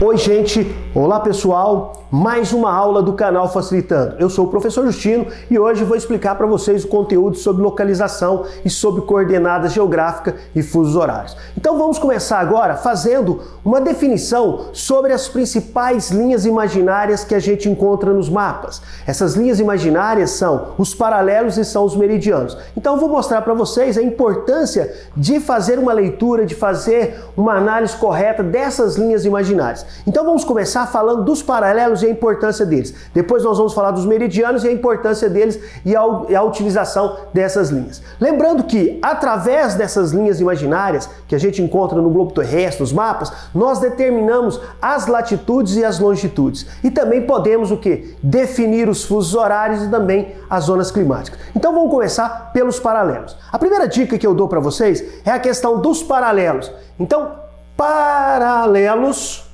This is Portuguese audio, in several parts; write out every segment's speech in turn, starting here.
Oi gente, olá pessoal, mais uma aula do canal Facilitando. Eu sou o professor Justino e hoje vou explicar para vocês o conteúdo sobre localização e sobre coordenadas geográficas e fusos horários. Então vamos começar agora fazendo uma definição sobre as principais linhas imaginárias que a gente encontra nos mapas. Essas linhas imaginárias são os paralelos e são os meridianos. Então vou mostrar para vocês a importância de fazer uma leitura, de fazer uma análise correta dessas linhas imaginárias. Então vamos começar falando dos paralelos e a importância deles. Depois nós vamos falar dos meridianos e a importância deles e a utilização dessas linhas. Lembrando que através dessas linhas imaginárias que a gente encontra no globo terrestre, nos mapas, nós determinamos as latitudes e as longitudes. E também podemos o quê? Definir os fusos horários e também as zonas climáticas. Então vamos começar pelos paralelos. A primeira dica que eu dou para vocês é a questão dos paralelos. Então, paralelos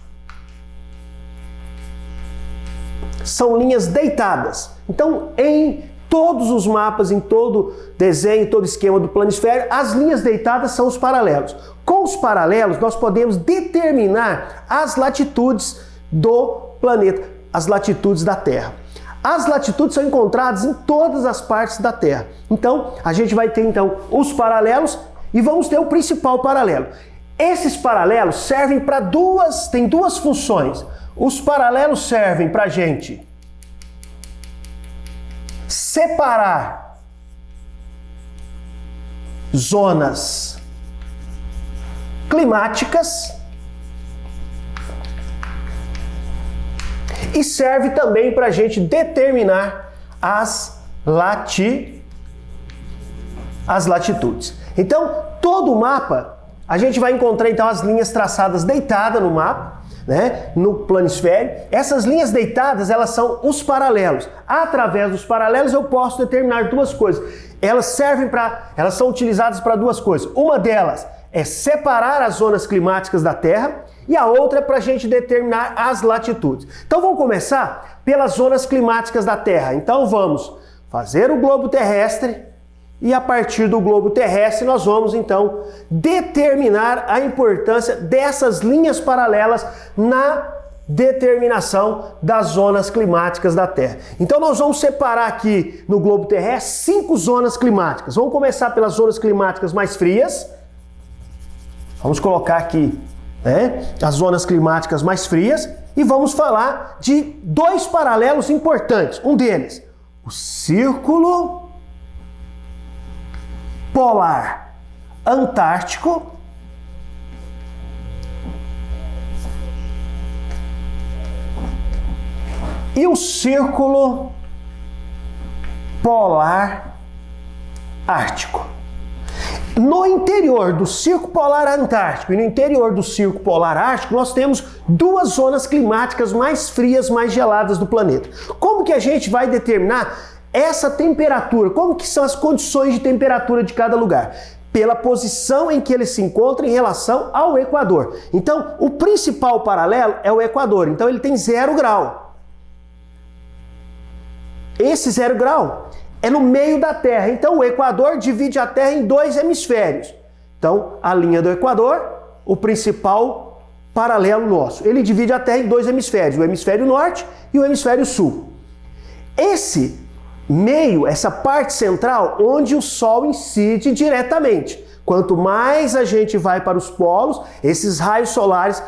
são linhas deitadas. Então, em todos os mapas, em todo desenho, em todo esquema do planisfério, as linhas deitadas são os paralelos. Com os paralelos, nós podemos determinar as latitudes do planeta, as latitudes da Terra. As latitudes são encontradas em todas as partes da Terra. Então, a gente vai ter os paralelos e vamos ter o principal paralelo. Esses paralelos servem para tem duas funções. Os paralelos servem para a gente separar zonas climáticas e serve também para a gente determinar as latitudes. Então, todo o mapa, a gente vai encontrar então as linhas traçadas deitadas no mapa, no planisfério. Essas linhas deitadas, elas são os paralelos. Através dos paralelos eu posso determinar duas coisas. Elas são utilizadas para duas coisas. Uma delas é separar as zonas climáticas da Terra e a outra é para a gente determinar as latitudes. Então vamos começar pelas zonas climáticas da Terra. Então vamos fazer o globo terrestre e a partir do globo terrestre nós vamos então determinar a importância dessas linhas paralelas na determinação das zonas climáticas da Terra. Então nós vamos separar aqui no globo terrestre 5 zonas climáticas. Vamos começar pelas zonas climáticas mais frias. Vamos colocar aqui as zonas climáticas mais frias e vamos falar de 2 paralelos importantes. Um deles, o círculo polar antártico e o círculo polar ártico. No interior do círculo polar antártico e no interior do círculo polar ártico, nós temos 2 zonas climáticas mais frias, mais geladas do planeta. Como que a gente vai determinar essa temperatura? Como que são as condições de temperatura de cada lugar? Pela posição em que ele se encontra em relação ao Equador. Então, o principal paralelo é o Equador. Então, ele tem 0 grau. Esse 0 grau é no meio da Terra. Então, o Equador divide a Terra em 2 hemisférios. Então, a linha do Equador, o principal paralelo nosso. Ele divide a Terra em 2 hemisférios, o hemisfério norte e o hemisfério sul. Esse meio, essa parte central, onde o Sol incide diretamente. Quanto mais a gente vai para os polos, esses raios solares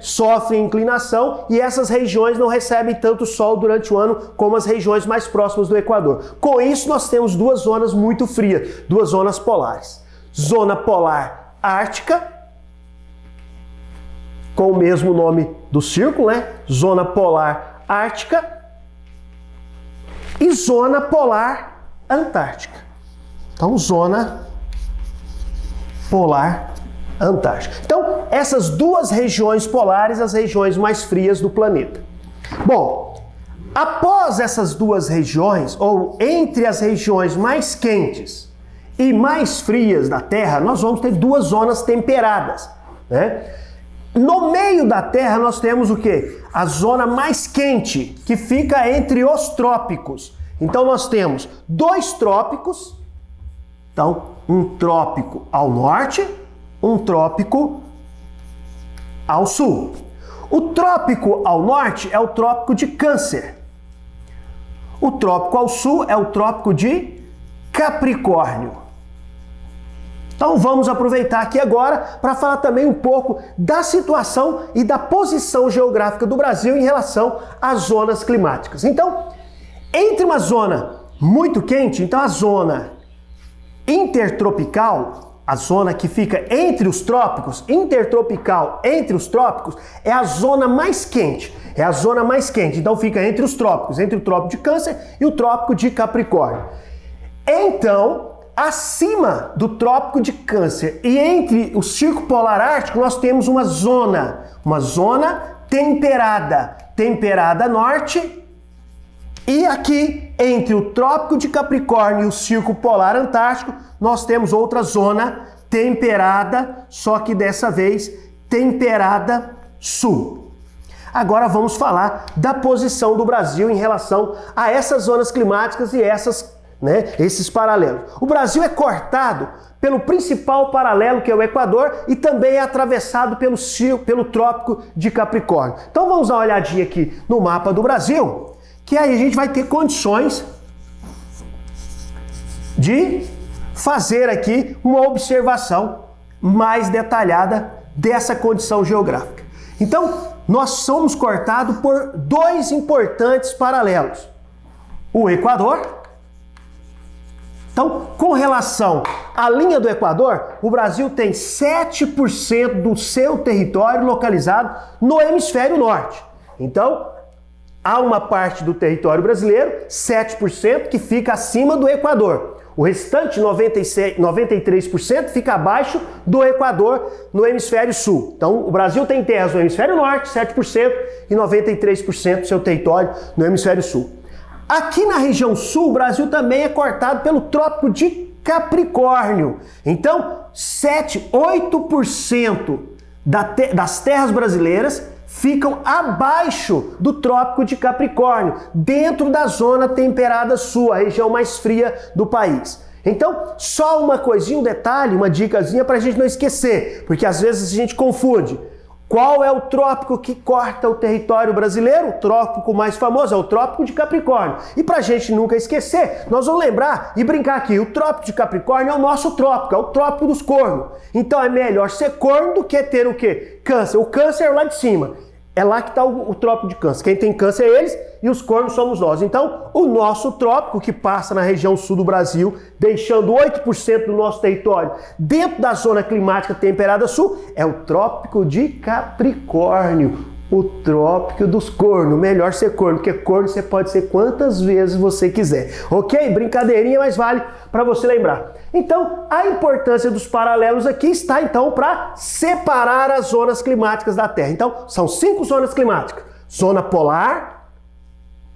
sofrem inclinação e essas regiões não recebem tanto Sol durante o ano como as regiões mais próximas do Equador. Com isso, nós temos 2 zonas muito frias, 2 zonas polares. Zona polar ártica, com o mesmo nome do círculo, Zona polar ártica, e zona polar antártica. Então, zona polar antártica. Então, essas 2 regiões polares, as regiões mais frias do planeta. Bom, após essas 2 regiões, ou entre as regiões mais quentes e mais frias da Terra, nós vamos ter 2 zonas temperadas, No meio da Terra nós temos o quê? A zona mais quente, que fica entre os trópicos. Então nós temos 2 trópicos, então um trópico ao norte, um trópico ao sul. O trópico ao norte é o trópico de Câncer. O trópico ao sul é o trópico de Capricórnio. Então vamos aproveitar aqui agora para falar também um pouco da situação e da posição geográfica do Brasil em relação às zonas climáticas. Então, entre uma zona muito quente, então a zona intertropical, a zona que fica entre os trópicos, intertropical entre os trópicos, é a zona mais quente. É a zona mais quente, então fica entre os trópicos, entre o trópico de Câncer e o trópico de Capricórnio. Então, acima do trópico de Câncer e entre o Círculo Polar Ártico, nós temos uma zona temperada, temperada norte. E aqui, entre o Trópico de Capricórnio e o Círculo Polar Antártico, nós temos outra zona temperada, só que dessa vez temperada sul. Agora vamos falar da posição do Brasil em relação a essas zonas climáticas e esses paralelos. O Brasil é cortado pelo principal paralelo, que é o Equador, e também é atravessado pelo Trópico de Capricórnio. Então vamos dar uma olhadinha aqui no mapa do Brasil, que aí a gente vai ter condições de fazer aqui uma observação mais detalhada dessa condição geográfica. Então, nós somos cortados por dois importantes paralelos. O Equador. Então, com relação à linha do Equador, o Brasil tem 7% do seu território localizado no hemisfério norte. Então, há uma parte do território brasileiro, 7%, que fica acima do Equador. O restante, 93%, fica abaixo do Equador no hemisfério sul. Então, o Brasil tem terras no hemisfério norte, 7%, e 93% do seu território no hemisfério sul. Aqui na região sul, o Brasil também é cortado pelo Trópico de Capricórnio. Então, 8% das terras brasileiras ficam abaixo do Trópico de Capricórnio, dentro da zona temperada sul, a região mais fria do país. Então, só uma coisinha, um detalhe, uma dicasinha para a gente não esquecer, porque às vezes a gente confunde. Qual é o trópico que corta o território brasileiro? O trópico mais famoso é o Trópico de Capricórnio. E para a gente nunca esquecer, nós vamos lembrar e brincar aqui, o Trópico de Capricórnio é o nosso trópico, é o trópico dos cornos. Então é melhor ser corno do que ter o quê? Câncer. O câncer é lá de cima. É lá que está o trópico de Câncer. Quem tem câncer é eles e os cornos somos nós. Então, o nosso trópico, que passa na região sul do Brasil, deixando 8% do nosso território dentro da zona climática temperada sul, é o Trópico de Capricórnio. O trópico dos cornos. Melhor ser corno, porque corno você pode ser quantas vezes você quiser. Ok? Brincadeirinha, mas vale para você lembrar. Então, a importância dos paralelos aqui está, então, para separar as zonas climáticas da Terra. Então, são 5 zonas climáticas. Zona polar,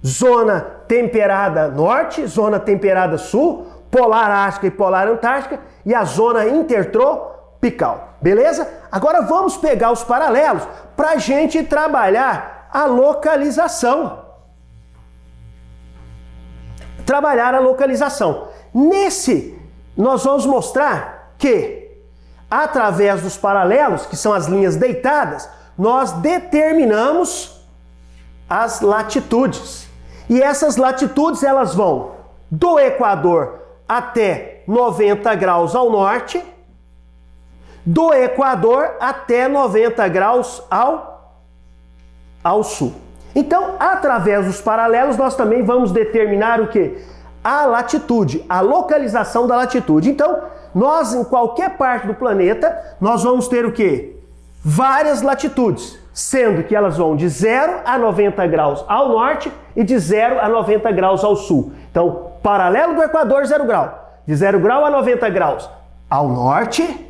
zona temperada norte, zona temperada sul, polar ártica e polar antártica e a zona intertropical. Beleza? Agora vamos pegar os paralelos para a gente trabalhar a localização. Nós vamos mostrar que, através dos paralelos, que são as linhas deitadas, nós determinamos as latitudes. E essas latitudes, elas vão do Equador até 90 graus ao norte, do Equador até 90 graus ao sul. Então, através dos paralelos, nós também vamos determinar o quê? A latitude, a localização da latitude. Então, nós, em qualquer parte do planeta, nós vamos ter o quê? Várias latitudes, sendo que elas vão de 0 a 90 graus ao norte e de 0 a 90 graus ao sul. Então, paralelo do Equador, 0 grau. De 0 grau a 90 graus ao norte,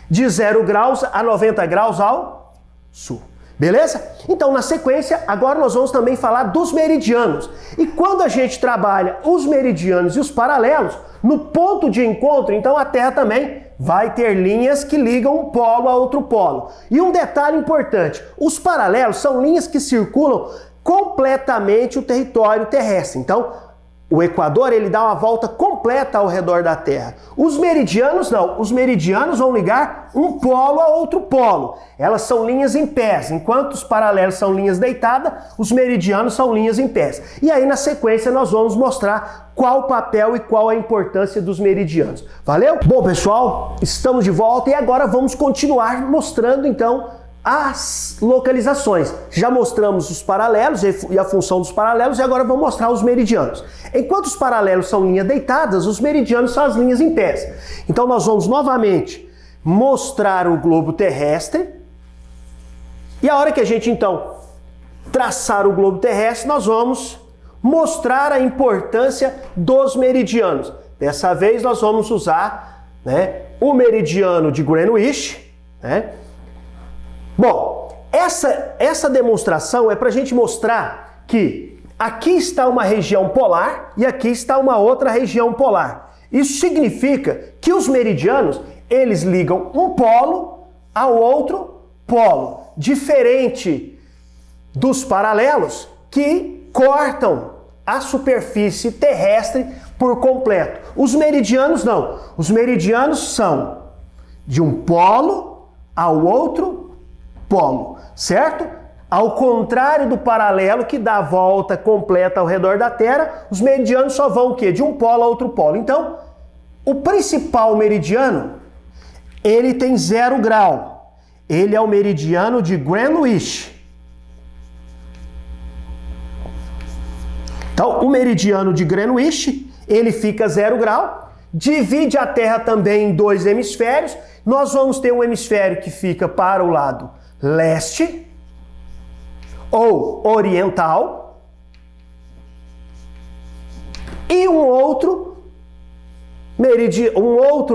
de 0 graus a 90 graus ao sul. Beleza? Então, na sequência, agora nós vamos também falar dos meridianos. E quando a gente trabalha os meridianos e os paralelos, no ponto de encontro, então a Terra também vai ter linhas que ligam um polo a outro polo. E um detalhe importante, os paralelos são linhas que circulam completamente o território terrestre. Então, O Equador, ele dá uma volta completa ao redor da Terra. Os meridianos não. Os meridianos vão ligar um polo a outro polo. Elas são linhas em pés. Enquanto os paralelos são linhas deitadas, os meridianos são linhas em pés. E aí, na sequência, nós vamos mostrar qual o papel e qual a importância dos meridianos. Valeu? Bom, pessoal, estamos de volta e agora vamos continuar mostrando, então, as localizações. Já mostramos os paralelos e a função dos paralelos e agora vamos mostrar os meridianos. Enquanto os paralelos são linhas deitadas, os meridianos são as linhas em pés. Então nós vamos novamente mostrar o globo terrestre e a hora que a gente então traçar o globo terrestre, nós vamos mostrar a importância dos meridianos. Dessa vez nós vamos usar, né, o meridiano de Greenwich, né? Bom, essa demonstração é para a gente mostrar que aqui está uma região polar e aqui está uma outra região polar. Isso significa que os meridianos, eles ligam um polo ao outro polo, diferente dos paralelos que cortam a superfície terrestre por completo. Os meridianos não. Os meridianos são de um polo ao outro polo, certo? Ao contrário do paralelo que dá a volta completa ao redor da Terra, os meridianos só vão o quê? De um polo a outro polo. Então, o principal meridiano, ele tem 0 grau. Ele é o meridiano de Greenwich. Então, o meridiano de Greenwich, ele fica 0 grau, divide a Terra também em 2 hemisférios. Nós vamos ter um hemisfério que fica para o lado leste ou oriental e um outro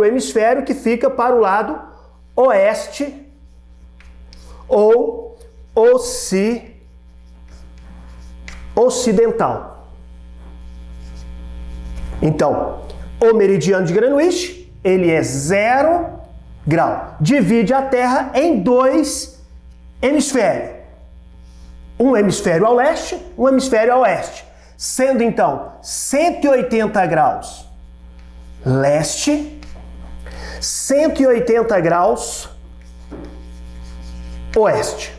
hemisfério que fica para o lado oeste ou ocidental. Então, o meridiano de Greenwich, ele é 0 grau. Divide a Terra em 2 hemisférios. Um hemisfério ao leste, um hemisfério ao oeste. Sendo então 180 graus leste, 180 graus oeste.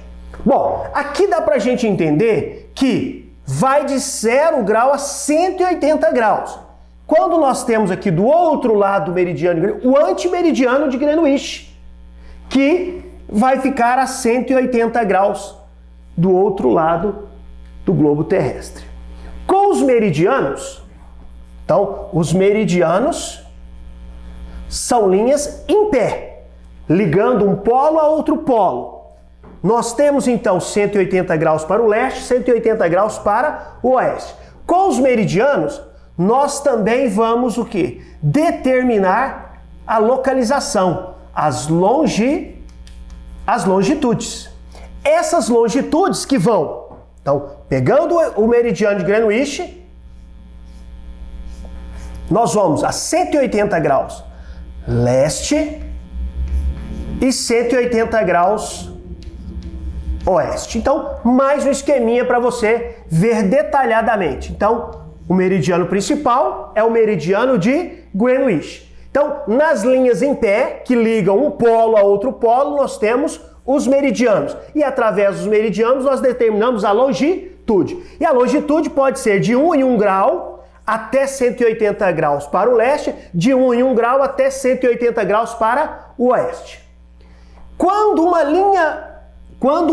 Bom, aqui dá pra gente entender que vai de 0 grau a 180 graus. Quando nós temos aqui do outro lado do meridiano, o antimeridiano de Greenwich, que vai ficar a 180 graus do outro lado do globo terrestre. Com os meridianos, então, os meridianos são linhas em pé, ligando um polo a outro polo. Nós temos então 180 graus para o leste, 180 graus para o oeste. Com os meridianos, nós também vamos o quê? Determinar a localização, as longitudes. Essas longitudes que vão, então, pegando o meridiano de Greenwich, nós vamos a 180 graus leste e 180 graus oeste. Então, mais um esqueminha para você ver detalhadamente. Então, o meridiano principal é o meridiano de Greenwich. Então, nas linhas em pé, que ligam um polo a outro polo, nós temos os meridianos. E através dos meridianos, nós determinamos a longitude. E a longitude pode ser de 1 em 1 grau até 180 graus para o leste, de 1 em 1 grau até 180 graus para o oeste. Quando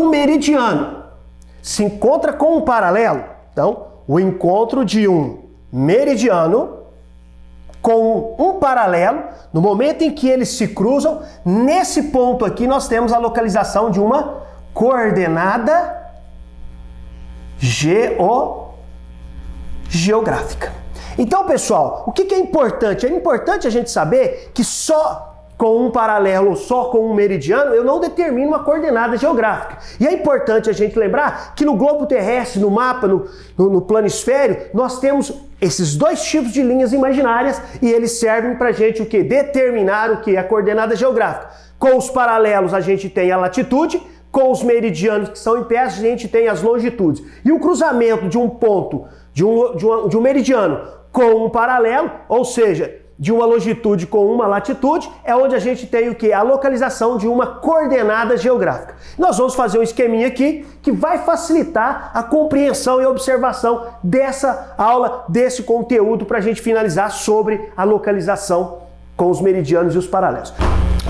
um meridiano se encontra com um paralelo, então, o encontro de um meridiano com um paralelo, no momento em que eles se cruzam, nesse ponto aqui nós temos a localização de uma coordenada geográfica. Então, pessoal, o que é importante? É importante a gente saber que só com um paralelo, só com um meridiano, eu não determino uma coordenada geográfica. E é importante a gente lembrar que no globo terrestre, no mapa, no planisfério, nós temos esses 2 tipos de linhas imaginárias e eles servem para a gente o quê? Determinar o quê? A coordenada geográfica. Com os paralelos a gente tem a latitude, com os meridianos que são em pé a gente tem as longitudes. E o cruzamento de um ponto, de um meridiano com um paralelo, ou seja, de uma longitude com uma latitude, é onde a gente tem o quê? A localização de uma coordenada geográfica. Nós vamos fazer um esqueminha aqui que vai facilitar a compreensão e observação dessa aula, desse conteúdo, para a gente finalizar sobre a localização com os meridianos e os paralelos.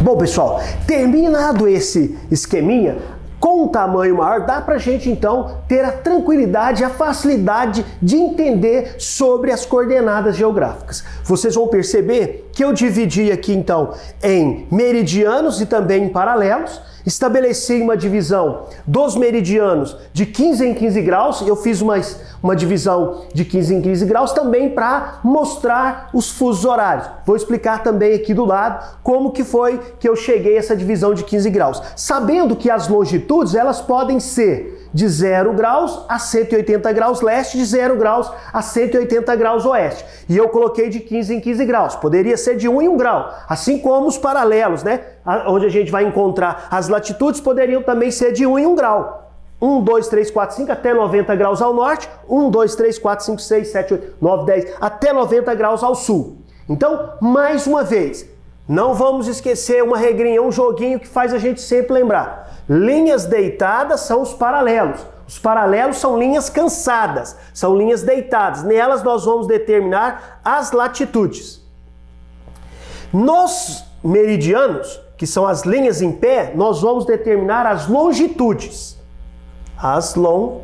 Bom, pessoal, terminado esse esqueminha, com um tamanho maior, dá pra gente então ter a tranquilidade, a facilidade de entender sobre as coordenadas geográficas. Vocês vão perceber que eu dividi aqui então em meridianos e também em paralelos. Estabeleci uma divisão dos meridianos de 15 em 15 graus, eu fiz uma divisão de 15 em 15 graus também para mostrar os fusos horários. Vou explicar também aqui do lado como que foi que eu cheguei a essa divisão de 15 graus. Sabendo que as longitudes elas podem ser de 0 graus a 180 graus leste, de 0 graus a 180 graus oeste. E eu coloquei de 15 em 15 graus. Poderia ser de 1 em 1 grau, assim como os paralelos, né? Onde a gente vai encontrar as latitudes poderiam também ser de 1 em 1 grau. 1, 2, 3, 4, 5 até 90 graus ao norte, 1, 2, 3, 4, 5, 6, 7, 8, 9, 10 até 90 graus ao sul. Então, mais uma vez, não vamos esquecer uma regrinha, um joguinho que faz a gente sempre lembrar. Linhas deitadas são os paralelos. Os paralelos são linhas cansadas, são linhas deitadas. Nelas nós vamos determinar as latitudes. Nos meridianos, que são as linhas em pé, nós vamos determinar as longitudes. As longitudes.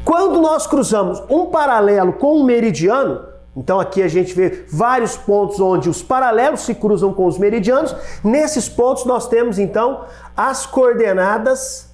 Quando nós cruzamos um paralelo com um meridiano, então aqui a gente vê vários pontos onde os paralelos se cruzam com os meridianos. Nesses pontos nós temos então as coordenadas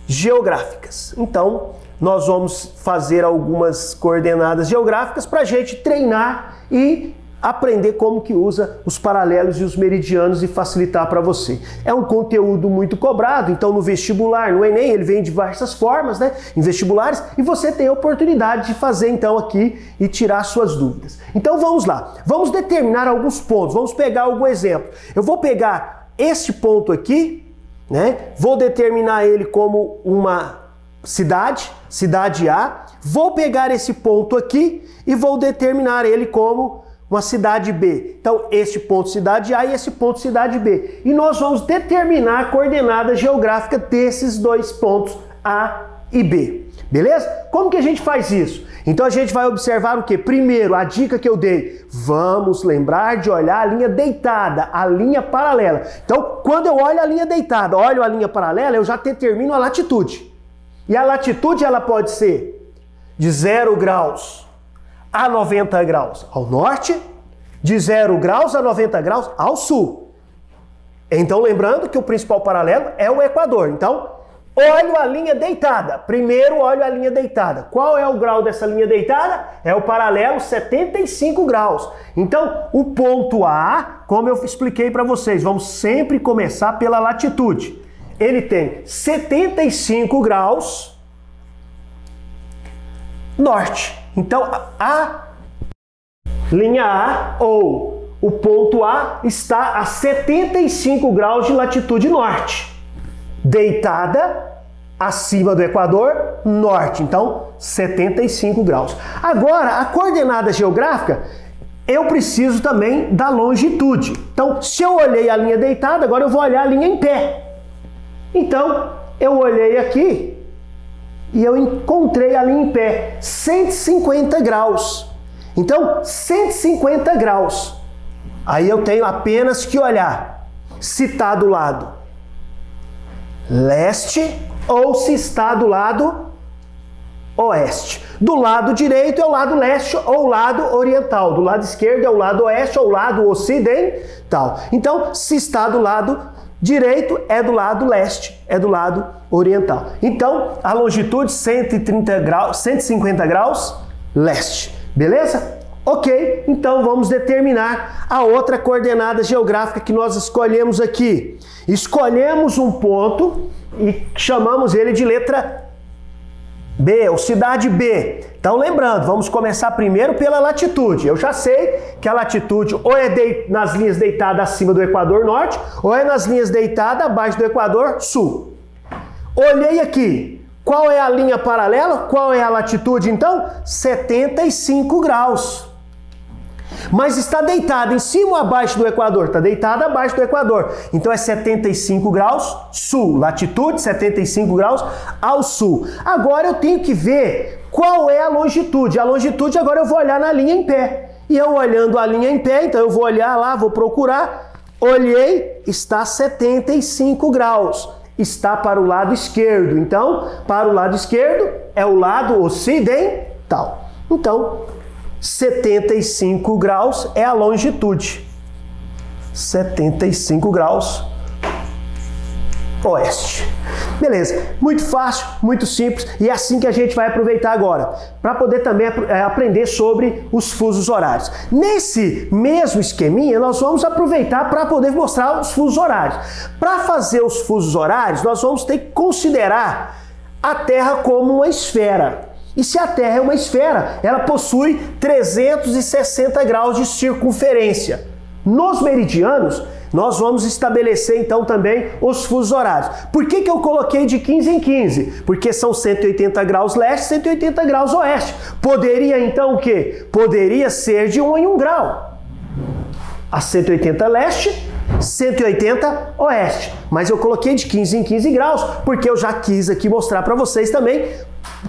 geográficas. Então nós vamos fazer algumas coordenadas geográficas para a gente treinar e aprender como que usa os paralelos e os meridianos e facilitar para você. É um conteúdo muito cobrado, então no vestibular, no Enem, ele vem de diversas formas, né? Em vestibulares, e você tem a oportunidade de fazer então aqui e tirar suas dúvidas. Então vamos lá, vamos determinar alguns pontos, vamos pegar algum exemplo. Eu vou pegar este ponto aqui, né? Vou determinar ele como uma cidade, cidade A, vou pegar esse ponto aqui e vou determinar ele como uma cidade B. Então, este ponto cidade A e esse ponto cidade B. E nós vamos determinar a coordenada geográfica desses dois pontos A e B. Beleza? Como que a gente faz isso? Então a gente vai observar o quê? Primeiro, a dica que eu dei. Vamos lembrar de olhar a linha deitada, a linha paralela. Então, quando eu olho a linha deitada, olho a linha paralela, eu já determino a latitude. E a latitude ela pode ser de 0 graus a 90 graus ao norte, de 0 graus a 90 graus ao sul. Então, lembrando que o principal paralelo é o Equador. Então, olho a linha deitada. Primeiro, olho a linha deitada. Qual é o grau dessa linha deitada? É o paralelo 75 graus. Então, o ponto A, como eu expliquei para vocês, vamos sempre começar pela latitude. Ele tem 75 graus norte. Então, a linha A, ou o ponto A, está a 75 graus de latitude norte. Deitada acima do Equador, norte. Então, 75 graus. Agora, a coordenada geográfica, eu preciso também da longitude. Então, se eu olhei a linha deitada, agora eu vou olhar a linha em pé. Então, eu olhei aqui e eu encontrei a linha em pé, 150 graus. Então, 150 graus. Aí eu tenho apenas que olhar se está do lado leste ou se está do lado oeste. Do lado direito é o lado leste ou o lado oriental. Do lado esquerdo é o lado oeste ou o lado ocidental. Então, se está do lado direito é do lado leste, é do lado oriental. Então, a longitude 130 graus, 150 graus leste. Beleza? Ok, então vamos determinar a outra coordenada geográfica que nós escolhemos aqui. Escolhemos um ponto e chamamos ele de letra B, ou cidade B. Então lembrando, vamos começar primeiro pela latitude. Eu já sei que a latitude ou é nas linhas deitadas acima do Equador norte, ou é nas linhas deitadas abaixo do Equador sul. Olhei aqui, Qual é a linha paralela? Qual é a latitude, então? 75 graus. Mas está deitada em cima ou abaixo do Equador? Está deitada abaixo do Equador. Então é 75 graus sul. Latitude 75 graus ao sul. Agora eu tenho que ver qual é a longitude. A longitude agora eu vou olhar na linha em pé. E eu olhando a linha em pé, então eu vou olhar lá, vou procurar. Olhei, está 75 graus. Está para o lado esquerdo. Então, para o lado esquerdo é o lado ocidental. Então, 75 graus é a longitude. 75 graus oeste. Beleza, muito fácil, muito simples, e é assim que a gente vai aproveitar agora, para poder também aprender sobre os fusos horários. Nesse mesmo esqueminha, nós vamos aproveitar para poder mostrar os fusos horários. Para fazer os fusos horários, nós vamos ter que considerar a Terra como uma esfera. E se a Terra é uma esfera, ela possui 360 graus de circunferência. Nos meridianos, nós vamos estabelecer então também os fusos horários. Por que eu coloquei de 15 em 15? Porque são 180 graus leste, 180 graus oeste. Poderia então o quê? Poderia ser de 1 em 1 grau. A 180 leste, 180 oeste. Mas eu coloquei de 15 em 15 graus porque eu já quis aqui mostrar para vocês também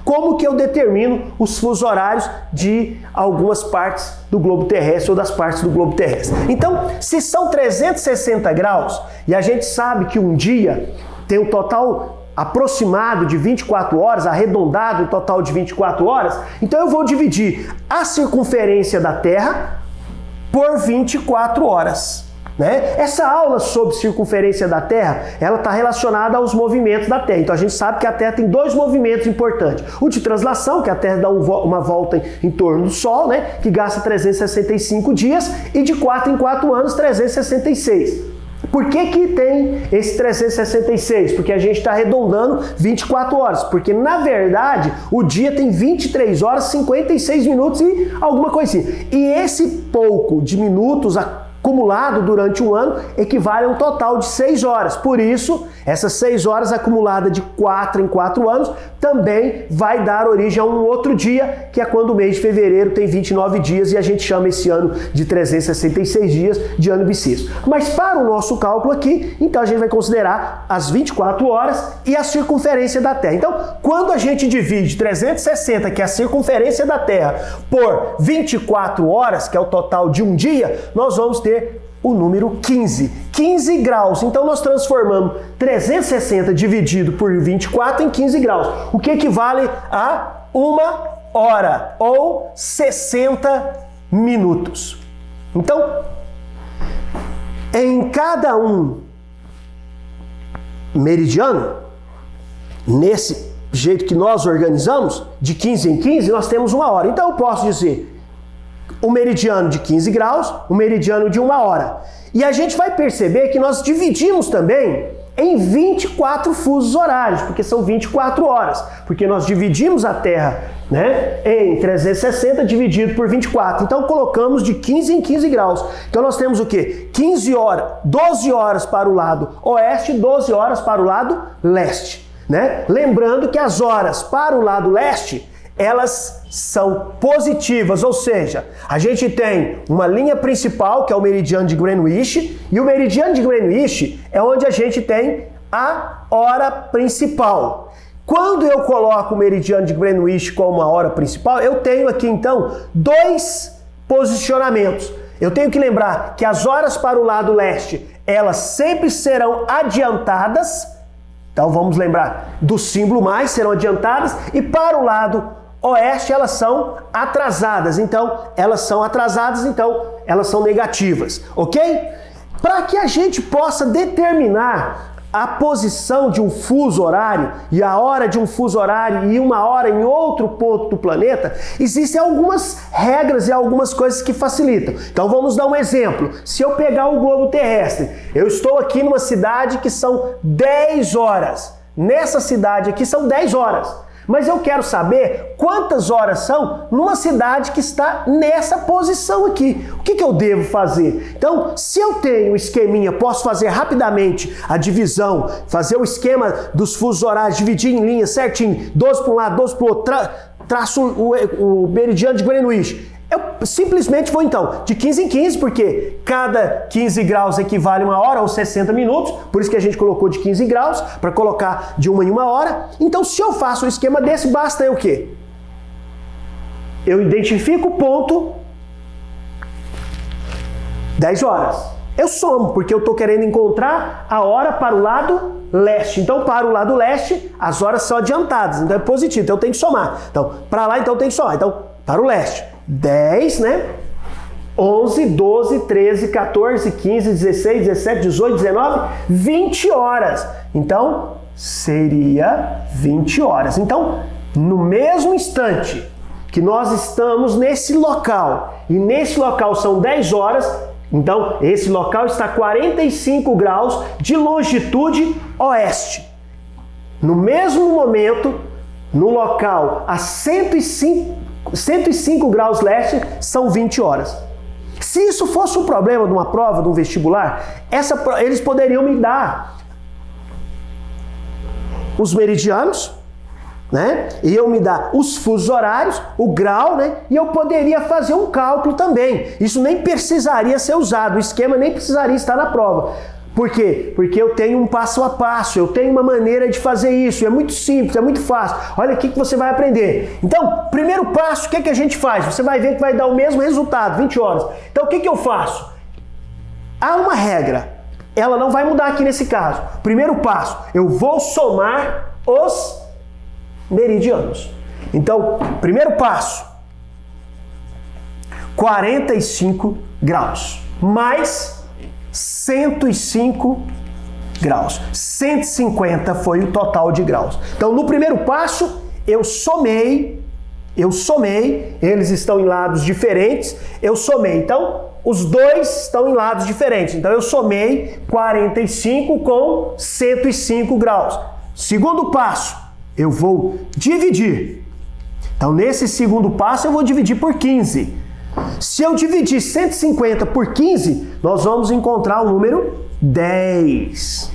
como que eu determino os fusos horários de algumas partes do globo terrestre ou das partes do globo terrestre. Então, se são 360 graus e a gente sabe que um dia tem um total aproximado de 24 horas, arredondado um total de 24 horas, então eu vou dividir a circunferência da Terra por 24 horas. Essa aula sobre circunferência da Terra, ela está relacionada aos movimentos da Terra. Então a gente sabe que a Terra tem dois movimentos importantes. O de translação, que a Terra dá uma volta em torno do Sol, que gasta 365 dias, e de 4 em 4 anos, 366. Por que tem esse 366? Porque a gente está arredondando 24 horas. Porque, na verdade, o dia tem 23 horas, 56 minutos e alguma coisinha. E esse pouco de minutos acumulado durante um ano equivale a um total de 6 horas. Por isso, essas 6 horas acumuladas de 4 em 4 anos também vai dar origem a um outro dia, que é quando o mês de fevereiro tem 29 dias e a gente chama esse ano de 366 dias de ano bissexto. Mas para o nosso cálculo aqui, então a gente vai considerar as 24 horas e a circunferência da Terra. Então, quando a gente divide 360, que é a circunferência da Terra, por 24 horas, que é o total de um dia, nós vamos ter o número 15. 15 graus. Então nós transformamos 360 dividido por 24 em 15 graus, o que equivale a 1 hora ou 60 minutos. Então, em cada um meridiano, nesse jeito que nós organizamos, de 15 em 15, nós temos 1 hora. Então eu posso dizer o meridiano de 15 graus, o meridiano de 1 hora. E a gente vai perceber que nós dividimos também em 24 fusos horários, porque são 24 horas, porque nós dividimos a Terra em 360 dividido por 24. Então colocamos de 15 em 15 graus. Então nós temos o quê? 15 horas, 12 horas para o lado oeste e 12 horas para o lado leste. Lembrando que as horas para o lado leste, elas são positivas, ou seja, a gente tem uma linha principal, que é o meridiano de Greenwich, e o meridiano de Greenwich é onde a gente tem a hora principal. Quando eu coloco o meridiano de Greenwich como a hora principal, eu tenho aqui então 2 posicionamentos. Eu tenho que lembrar que as horas para o lado leste, elas sempre serão adiantadas. Então vamos lembrar do símbolo mais, serão adiantadas, e para o lado oeste elas são atrasadas. Então elas são atrasadas, então elas são negativas, ok? Para que a gente possa determinar a posição de um fuso horário e a hora de um fuso horário e 1 hora em outro ponto do planeta, existem algumas regras e algumas coisas que facilitam. Então vamos dar um exemplo. Se eu pegar o globo terrestre, eu estou aqui numa cidade que são 10 horas. Nessa cidade aqui são 10 horas. mas eu quero saber quantas horas são numa cidade que está nessa posição aqui. O que eu devo fazer? Então, se eu tenho um esqueminha, posso fazer rapidamente a divisão, fazer o esquema dos fusos horários, dividir em linha certinho, 12 para um lado, 12 para o outro, traço o meridiano de Greenwich. Eu simplesmente vou então de 15 em 15, porque cada 15 graus equivale a 1 hora ou 60 minutos, por isso que a gente colocou de 15 graus, para colocar de 1 em 1 hora. Então, se eu faço um esquema desse, basta eu o quê? Eu identifico o ponto 10 horas. Eu somo, porque eu estou querendo encontrar a hora para o lado leste. Então, para o lado leste, as horas são adiantadas, então é positivo, então eu tenho que somar. Então, para lá, então eu tenho que somar. Então, para o leste, 10, né? 11, 12, 13, 14, 15, 16, 17, 18, 19, 20 horas. Então, seria 20 horas. Então, no mesmo instante que nós estamos nesse local, e nesse local são 10 horas, então esse local está a 45 graus de longitude oeste. No mesmo momento, no local a 105 graus leste, são 20 horas. Se isso fosse um problema de uma prova, de um vestibular, eles poderiam me dar os meridianos, né? E eu me dar os fusos horários, o grau, né? E eu poderia fazer um cálculo também. Isso nem precisaria ser usado, o esquema nem precisaria estar na prova. Por quê? Porque eu tenho um passo a passo, eu tenho uma maneira de fazer isso, é muito simples, é muito fácil. Olha aqui que você vai aprender. Então, primeiro passo, o que a gente faz? Você vai ver que vai dar o mesmo resultado, 20 horas. Então, o que eu faço? Há uma regra, ela não vai mudar aqui nesse caso. Primeiro passo, eu vou somar os meridianos. Então, primeiro passo, 45 graus, mais 105 graus. 150 foi o total de graus. Então, no primeiro passo, eu somei, eles estão em lados diferentes, eu somei. Então, os dois estão em lados diferentes. Então, eu somei 45 com 105 graus. Segundo passo, eu vou dividir. Então, nesse segundo passo, eu vou dividir por 15. Se eu dividir 150 por 15, nós vamos encontrar o número 10.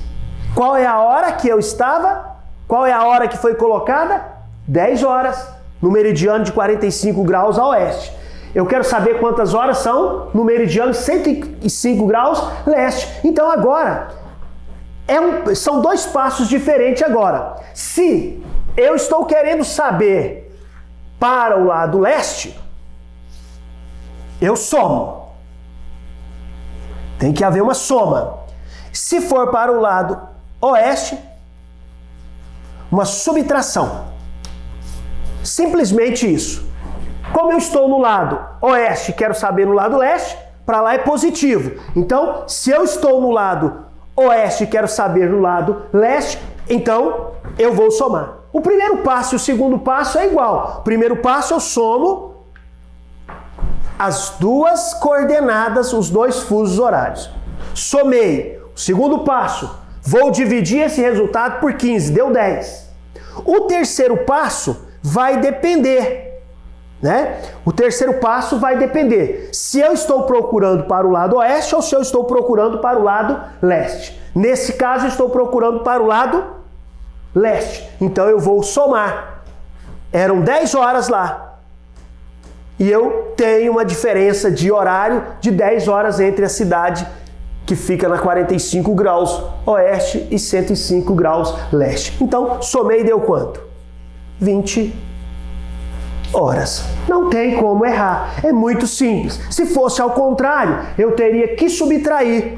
Qual é a hora que eu estava? Qual é a hora que foi colocada? 10 horas, no meridiano de 45 graus a oeste. Eu quero saber quantas horas são no meridiano 105 graus leste. Então agora, são dois passos diferentes agora. Se eu estou querendo saber para o lado leste, eu somo. Tem que haver uma soma. Se for para o lado oeste, uma subtração. Simplesmente isso. Como eu estou no lado oeste, quero saber no lado leste, para lá é positivo. Então, se eu estou no lado oeste e quero saber no lado leste, então eu vou somar. O primeiro passo e o segundo passo é igual. O primeiro passo eu somo as duas coordenadas, os dois fusos horários. Somei. O segundo passo, vou dividir esse resultado por 15, deu 10. O terceiro passo vai depender, né? O terceiro passo vai depender se eu estou procurando para o lado oeste ou se eu estou procurando para o lado leste. Nesse caso, eu estou procurando para o lado leste. Então, eu vou somar. Eram 10 horas lá. E eu tenho uma diferença de horário de 10 horas entre a cidade que fica na 45 graus oeste e 105 graus leste. Então, somei e deu quanto? 20 horas. Não tem como errar. É muito simples. Se fosse ao contrário, eu teria que subtrair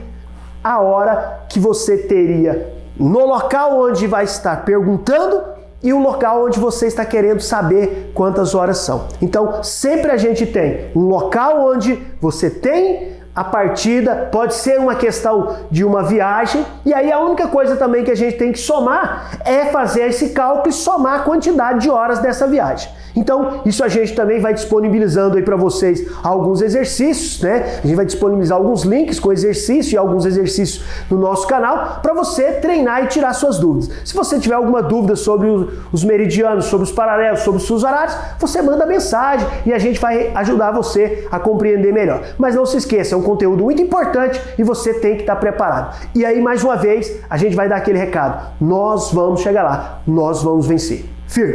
a hora que você teria no local onde vai estar perguntando e o local onde você está querendo saber quantas horas são. Então, sempre a gente tem um local onde você tem a partida, pode ser uma questão de uma viagem, e aí a única coisa também que a gente tem que somar é fazer esse cálculo e somar a quantidade de horas dessa viagem. Então, isso a gente também vai disponibilizando aí para vocês alguns exercícios, né? A gente vai disponibilizar alguns links com exercício e alguns exercícios no nosso canal para você treinar e tirar suas dúvidas. Se você tiver alguma dúvida sobre os meridianos, sobre os paralelos, sobre os fusos horários, você manda mensagem e a gente vai ajudar você a compreender melhor. Mas não se esqueça, é um conteúdo muito importante e você tem que estar preparado. E aí, mais uma vez, a gente vai dar aquele recado. Nós vamos chegar lá, nós vamos vencer. Firme!